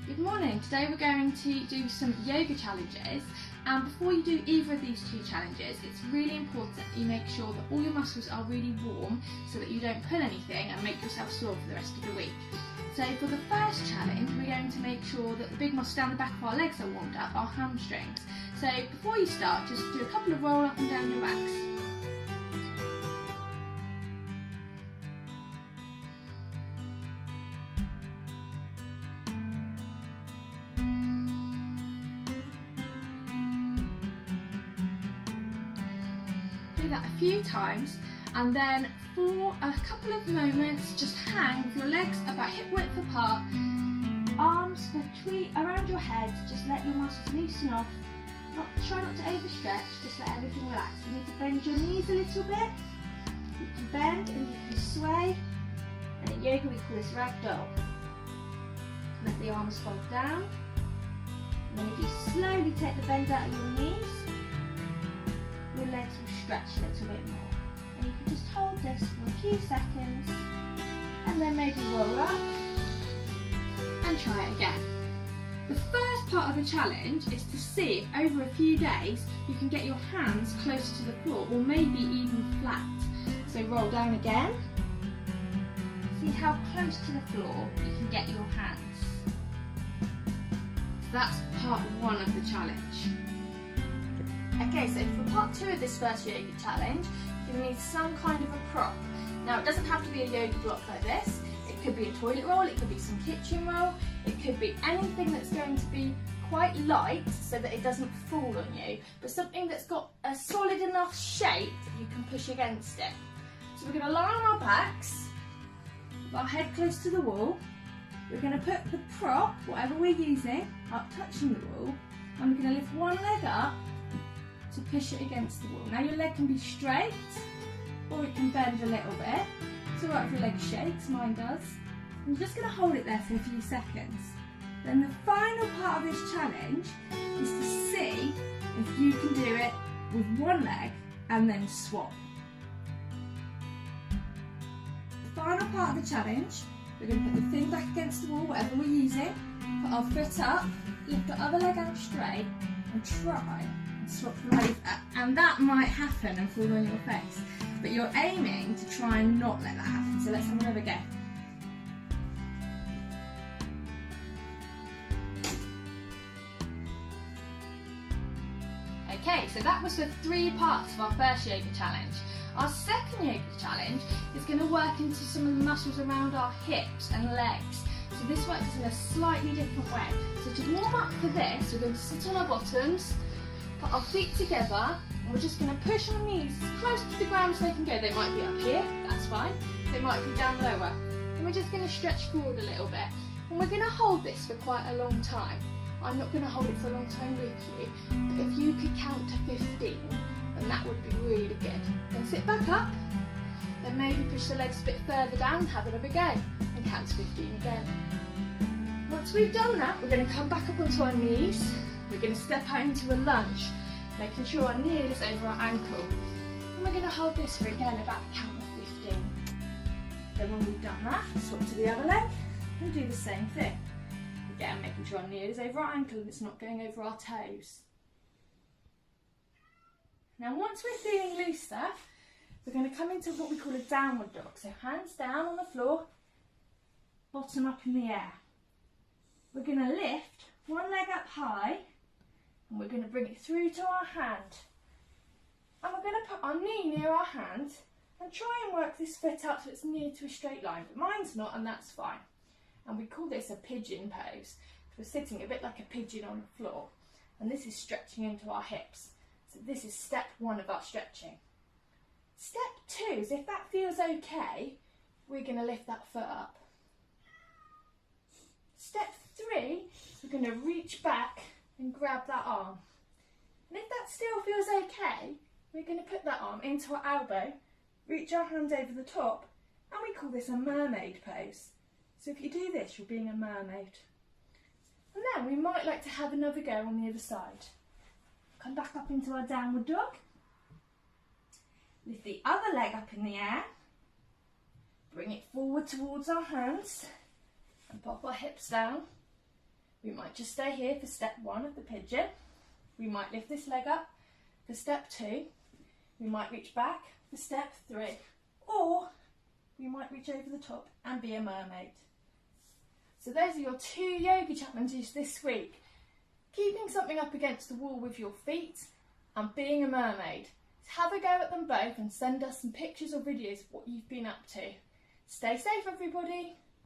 Good morning. Today we're going to do some yoga challenges, and before you do either of these two challenges it's really important that you make sure that all your muscles are really warm so that you don't pull anything and make yourself sore for the rest of the week. So for the first challenge we're going to make sure that the big muscles down the back of our legs are warmed up, our hamstrings. So before you start, just do a couple of roll up and down your backs. Do that a few times, and then for a couple of moments just hang with your legs about hip width apart, arms around your head. Just let your muscles loosen off. Try not to overstretch, just let everything relax. You need to bend your knees a little bit. You can bend and you can sway, and in yoga we call this ragdoll. Let the arms fold down, and then if you slowly take the bend out of your knees, your legs will stretch a little bit more. And you can just hold this for a few seconds and then maybe roll up and try it again. The first part of the challenge is to see if over a few days you can get your hands close to the floor or maybe even flat. So roll down again. See how close to the floor you can get your hands. So that's part one of the challenge. Okay, so for part two of this first yoga challenge, you need some kind of a prop. Now it doesn't have to be a yoga block like this. It could be a toilet roll, it could be some kitchen roll, it could be anything that's going to be quite light so that it doesn't fall on you, but something that's got a solid enough shape that you can push against it. So we're going to lie on our backs, with our head close to the wall. We're going to put the prop, whatever we're using, up touching the wall, and we're going to lift one leg up to push it against the wall. Now your leg can be straight or it can bend a little bit. It's alright if your leg shakes, mine does. I'm just going to hold it there for a few seconds. Then the final part of this challenge is to see if you can do it with one leg and then swap. The final part of the challenge, we're going to put the thing back against the wall, whatever we're using, put our foot up, lift the other leg out straight and try and swap them over. And that might happen and fall on your face, but you're aiming to try and not let that happen. So let's have another go. Okay, so that was the three parts of our first yoga challenge. Our second yoga challenge is going to work into some of the muscles around our hips and legs. So this works in a slightly different way. So to warm up for this, we're going to sit on our bottoms, put our feet together, and we're just going to push our knees as close to the ground as they can go. They might be up here, that's fine. They might be down lower. And we're just going to stretch forward a little bit. And we're going to hold this for quite a long time. I'm not going to hold it for a long time with you, but if you could count to 15, then that would be really good. Then sit back up, then maybe push the legs a bit further down, have another go, and count to 15 again. Once we've done that, we're going to come back up onto our knees. We're going to step out into a lunge, making sure our knee is over our ankle. And we're going to hold this for again about a count of 15. Then when we've done that, swap to the other leg and do the same thing. Again, making sure our knee is over our ankle and it's not going over our toes. Now once we're feeling looser, we're going to come into what we call a downward dog. So hands down on the floor, bottom up in the air. We're going to lift one leg up high and we're going to bring it through to our hand. And we're going to put our knee near our hand and try and work this foot up so it's near to a straight line, but mine's not, and that's fine. And we call this a pigeon pose. We're sitting a bit like a pigeon on the floor, and this is stretching into our hips. So this is step one of our stretching. Step two is, if that feels okay, we're going to lift that foot up. Step three, we're going to reach back and grab that arm. And if that still feels okay, we're going to put that arm into our elbow, reach our hand over the top, and we call this a mermaid pose. So if you do this, you're being a mermaid. And then we might like to have another go on the other side. Come back up into our downward dog. Lift the other leg up in the air. Bring it forward towards our hands and pop our hips down. We might just stay here for step 1 of the pigeon. We might lift this leg up for step 2. We might reach back for step 3. Or we might reach over the top and be a mermaid. So those are your 2 yoga challenges this week. Keeping something up against the wall with your feet and being a mermaid. Have a go at them both and send us some pictures or videos of what you've been up to. Stay safe, everybody.